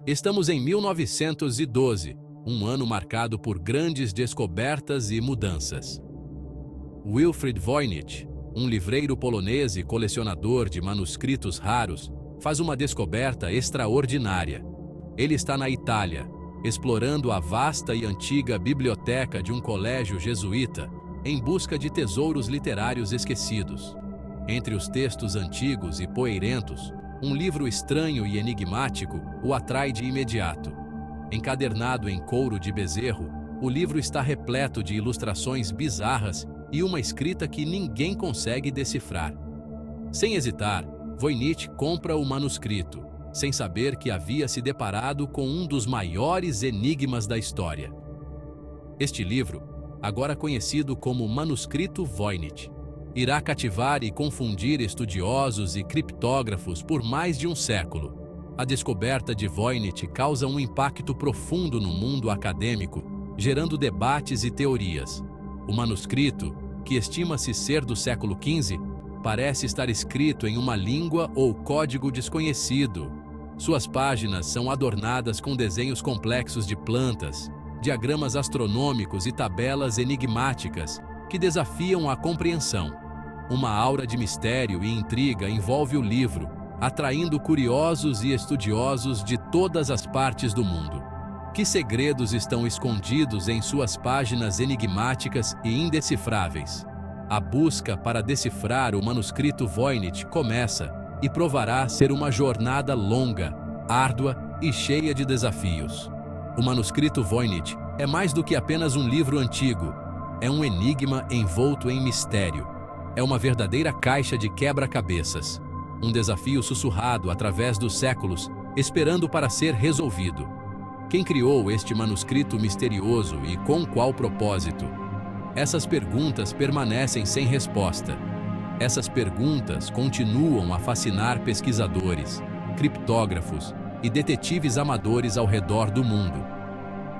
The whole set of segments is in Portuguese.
Estamos em 1912, um ano marcado por grandes descobertas e mudanças. Wilfrid Voynich, um livreiro polonês e colecionador de manuscritos raros, faz uma descoberta extraordinária. Ele está na Itália, explorando a vasta e antiga biblioteca de um colégio jesuíta, em busca de tesouros literários esquecidos. Entre os textos antigos e poeirentos, um livro estranho e enigmático o atrai de imediato. Encadernado em couro de bezerro, o livro está repleto de ilustrações bizarras e uma escrita que ninguém consegue decifrar. Sem hesitar, Voynich compra o manuscrito, sem saber que havia se deparado com um dos maiores enigmas da história. Este livro, agora conhecido como Manuscrito Voynich, irá cativar e confundir estudiosos e criptógrafos por mais de um século. A descoberta de Voynich causa um impacto profundo no mundo acadêmico, gerando debates e teorias. O manuscrito, que estima-se ser do século XV, parece estar escrito em uma língua ou código desconhecido. Suas páginas são adornadas com desenhos complexos de plantas, diagramas astronômicos e tabelas enigmáticas que desafiam a compreensão. Uma aura de mistério e intriga envolve o livro, atraindo curiosos e estudiosos de todas as partes do mundo. Que segredos estão escondidos em suas páginas enigmáticas e indecifráveis? A busca para decifrar o manuscrito Voynich começa e provará ser uma jornada longa, árdua e cheia de desafios. O manuscrito Voynich é mais do que apenas um livro antigo. É um enigma envolto em mistério. É uma verdadeira caixa de quebra-cabeças. Um desafio sussurrado através dos séculos, esperando para ser resolvido. Quem criou este manuscrito misterioso e com qual propósito? Essas perguntas permanecem sem resposta. Essas perguntas continuam a fascinar pesquisadores, criptógrafos e detetives amadores ao redor do mundo.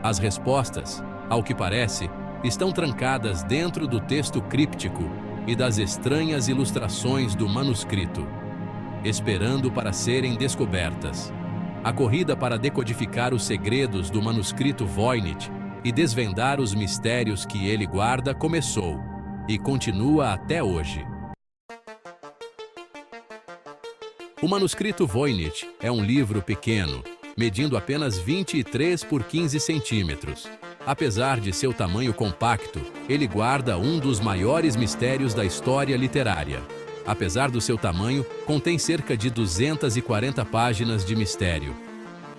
As respostas, ao que parece, estão trancadas dentro do texto críptico e das estranhas ilustrações do manuscrito, esperando para serem descobertas. A corrida para decodificar os segredos do manuscrito Voynich e desvendar os mistérios que ele guarda começou e continua até hoje. O manuscrito Voynich é um livro pequeno, medindo apenas 23 por 15 centímetros. Apesar de seu tamanho compacto, ele guarda um dos maiores mistérios da história literária. Apesar do seu tamanho, contém cerca de 240 páginas de mistério.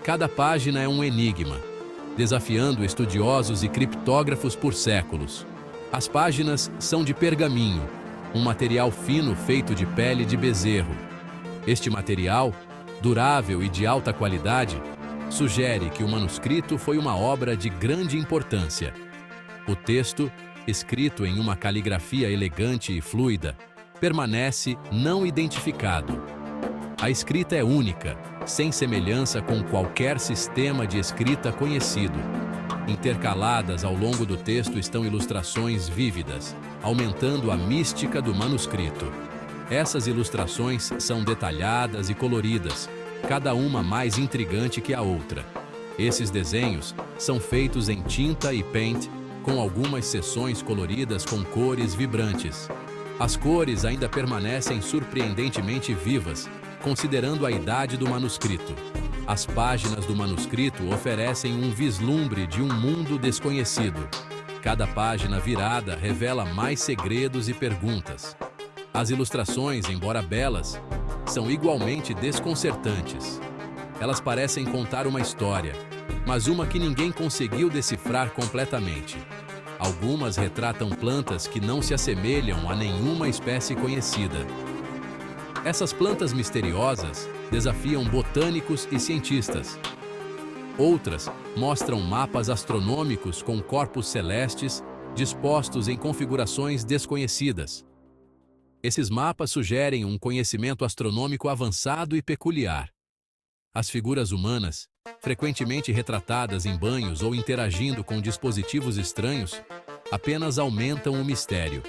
Cada página é um enigma, desafiando estudiosos e criptógrafos por séculos. As páginas são de pergaminho, um material fino feito de pele de bezerro. Este material, durável e de alta qualidade, sugere que o manuscrito foi uma obra de grande importância. O texto, escrito em uma caligrafia elegante e fluida, permanece não identificado. A escrita é única, sem semelhança com qualquer sistema de escrita conhecido. Intercaladas ao longo do texto estão ilustrações vívidas, aumentando a mística do manuscrito. Essas ilustrações são detalhadas e coloridas, cada uma mais intrigante que a outra. Esses desenhos são feitos em tinta e paint, com algumas seções coloridas com cores vibrantes. As cores ainda permanecem surpreendentemente vivas, considerando a idade do manuscrito. As páginas do manuscrito oferecem um vislumbre de um mundo desconhecido. Cada página virada revela mais segredos e perguntas. As ilustrações, embora belas, são igualmente desconcertantes. Elas parecem contar uma história, mas uma que ninguém conseguiu decifrar completamente. Algumas retratam plantas que não se assemelham a nenhuma espécie conhecida. Essas plantas misteriosas desafiam botânicos e cientistas. Outras mostram mapas astronômicos com corpos celestes dispostos em configurações desconhecidas. Esses mapas sugerem um conhecimento astronômico avançado e peculiar. As figuras humanas, frequentemente retratadas em banhos ou interagindo com dispositivos estranhos, apenas aumentam o mistério.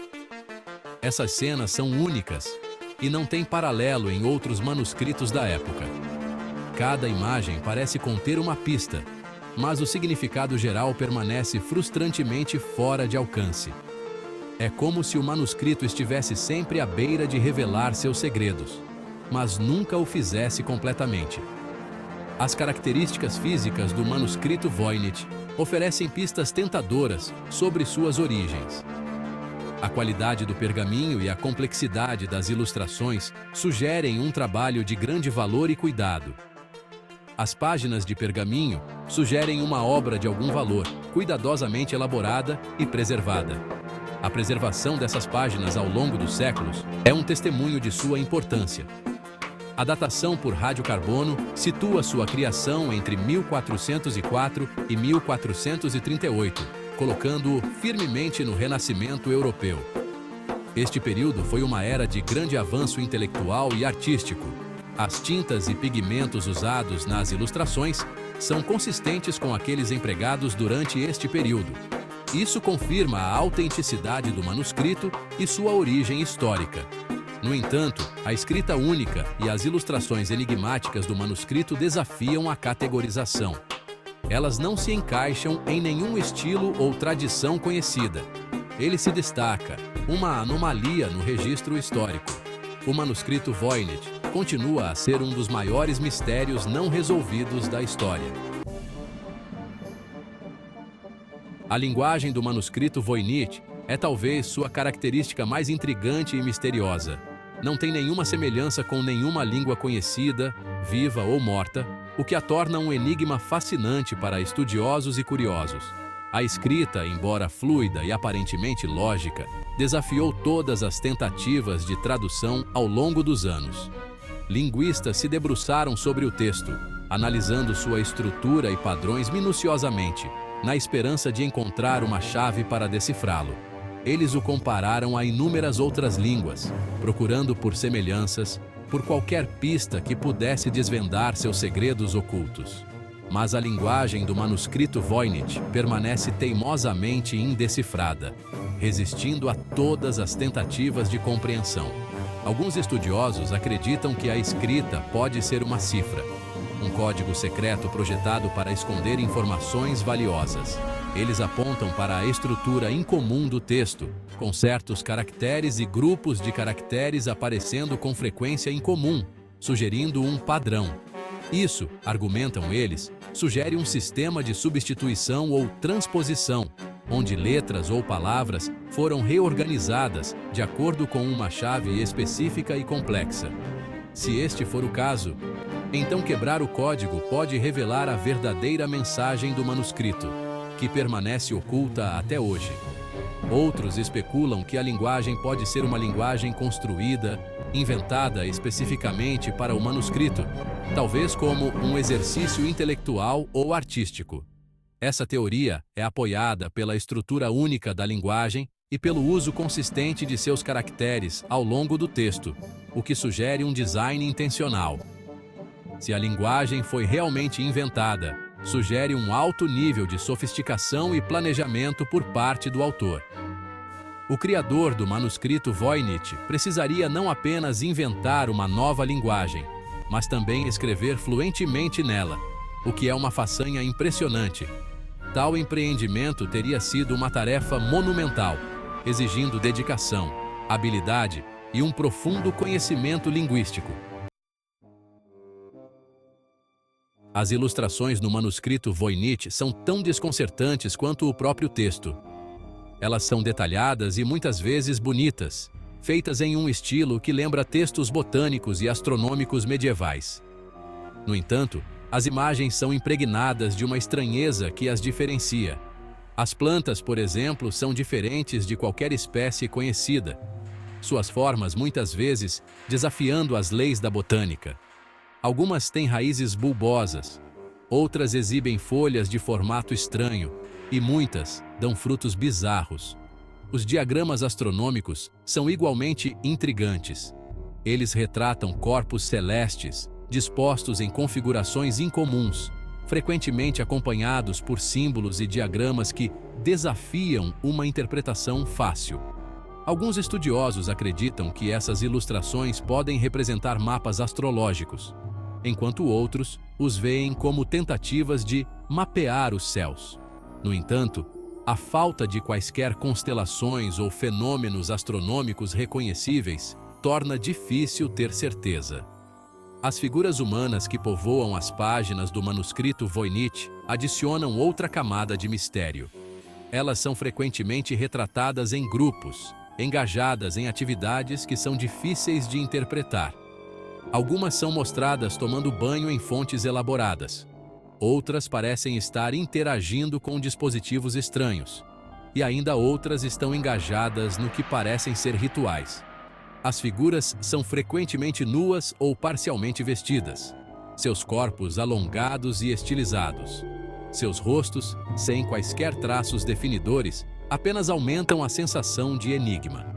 Essas cenas são únicas, e não tem paralelo em outros manuscritos da época. Cada imagem parece conter uma pista, mas o significado geral permanece frustrantemente fora de alcance. É como se o manuscrito estivesse sempre à beira de revelar seus segredos, mas nunca o fizesse completamente. As características físicas do manuscrito Voynich oferecem pistas tentadoras sobre suas origens. A qualidade do pergaminho e a complexidade das ilustrações sugerem um trabalho de grande valor e cuidado. As páginas de pergaminho sugerem uma obra de algum valor, cuidadosamente elaborada e preservada. A preservação dessas páginas ao longo dos séculos é um testemunho de sua importância. A datação por radiocarbono situa sua criação entre 1404 e 1438, colocando-o firmemente no Renascimento europeu. Este período foi uma era de grande avanço intelectual e artístico. As tintas e pigmentos usados nas ilustrações são consistentes com aqueles empregados durante este período. Isso confirma a autenticidade do manuscrito e sua origem histórica. No entanto, a escrita única e as ilustrações enigmáticas do manuscrito desafiam a categorização. Elas não se encaixam em nenhum estilo ou tradição conhecida. Ele se destaca, uma anomalia no registro histórico. O manuscrito Voynich continua a ser um dos maiores mistérios não resolvidos da história. A linguagem do manuscrito Voynich é talvez sua característica mais intrigante e misteriosa. Não tem nenhuma semelhança com nenhuma língua conhecida, viva ou morta, o que a torna um enigma fascinante para estudiosos e curiosos. A escrita, embora fluida e aparentemente lógica, desafiou todas as tentativas de tradução ao longo dos anos. Linguistas se debruçaram sobre o texto, analisando sua estrutura e padrões minuciosamente, na esperança de encontrar uma chave para decifrá-lo. Eles o compararam a inúmeras outras línguas, procurando por semelhanças, por qualquer pista que pudesse desvendar seus segredos ocultos. Mas a linguagem do manuscrito Voynich permanece teimosamente indecifrada, resistindo a todas as tentativas de compreensão. Alguns estudiosos acreditam que a escrita pode ser uma cifra, um código secreto projetado para esconder informações valiosas. Eles apontam para a estrutura incomum do texto, com certos caracteres e grupos de caracteres aparecendo com frequência em comum, sugerindo um padrão. Isso, argumentam eles, sugere um sistema de substituição ou transposição, onde letras ou palavras foram reorganizadas de acordo com uma chave específica e complexa. Se este for o caso, então quebrar o código pode revelar a verdadeira mensagem do manuscrito, que permanece oculta até hoje. Outros especulam que a linguagem pode ser uma linguagem construída, inventada especificamente para o manuscrito, talvez como um exercício intelectual ou artístico. Essa teoria é apoiada pela estrutura única da linguagem e pelo uso consistente de seus caracteres ao longo do texto, o que sugere um design intencional. Se a linguagem foi realmente inventada, sugere um alto nível de sofisticação e planejamento por parte do autor. O criador do manuscrito Voynich precisaria não apenas inventar uma nova linguagem, mas também escrever fluentemente nela, o que é uma façanha impressionante. Tal empreendimento teria sido uma tarefa monumental, exigindo dedicação, habilidade e um profundo conhecimento linguístico. As ilustrações no manuscrito Voynich são tão desconcertantes quanto o próprio texto. Elas são detalhadas e muitas vezes bonitas, feitas em um estilo que lembra textos botânicos e astronômicos medievais. No entanto, as imagens são impregnadas de uma estranheza que as diferencia. As plantas, por exemplo, são diferentes de qualquer espécie conhecida. Suas formas, muitas vezes, desafiando as leis da botânica. Algumas têm raízes bulbosas, outras exibem folhas de formato estranho e muitas dão frutos bizarros. Os diagramas astronômicos são igualmente intrigantes. Eles retratam corpos celestes, dispostos em configurações incomuns, frequentemente acompanhados por símbolos e diagramas que desafiam uma interpretação fácil. Alguns estudiosos acreditam que essas ilustrações podem representar mapas astrológicos, enquanto outros os veem como tentativas de mapear os céus. No entanto, a falta de quaisquer constelações ou fenômenos astronômicos reconhecíveis torna difícil ter certeza. As figuras humanas que povoam as páginas do manuscrito Voynich adicionam outra camada de mistério. Elas são frequentemente retratadas em grupos, engajadas em atividades que são difíceis de interpretar. Algumas são mostradas tomando banho em fontes elaboradas. Outras parecem estar interagindo com dispositivos estranhos. E ainda outras estão engajadas no que parecem ser rituais. As figuras são frequentemente nuas ou parcialmente vestidas. Seus corpos alongados e estilizados. Seus rostos, sem quaisquer traços definidores, apenas aumentam a sensação de enigma.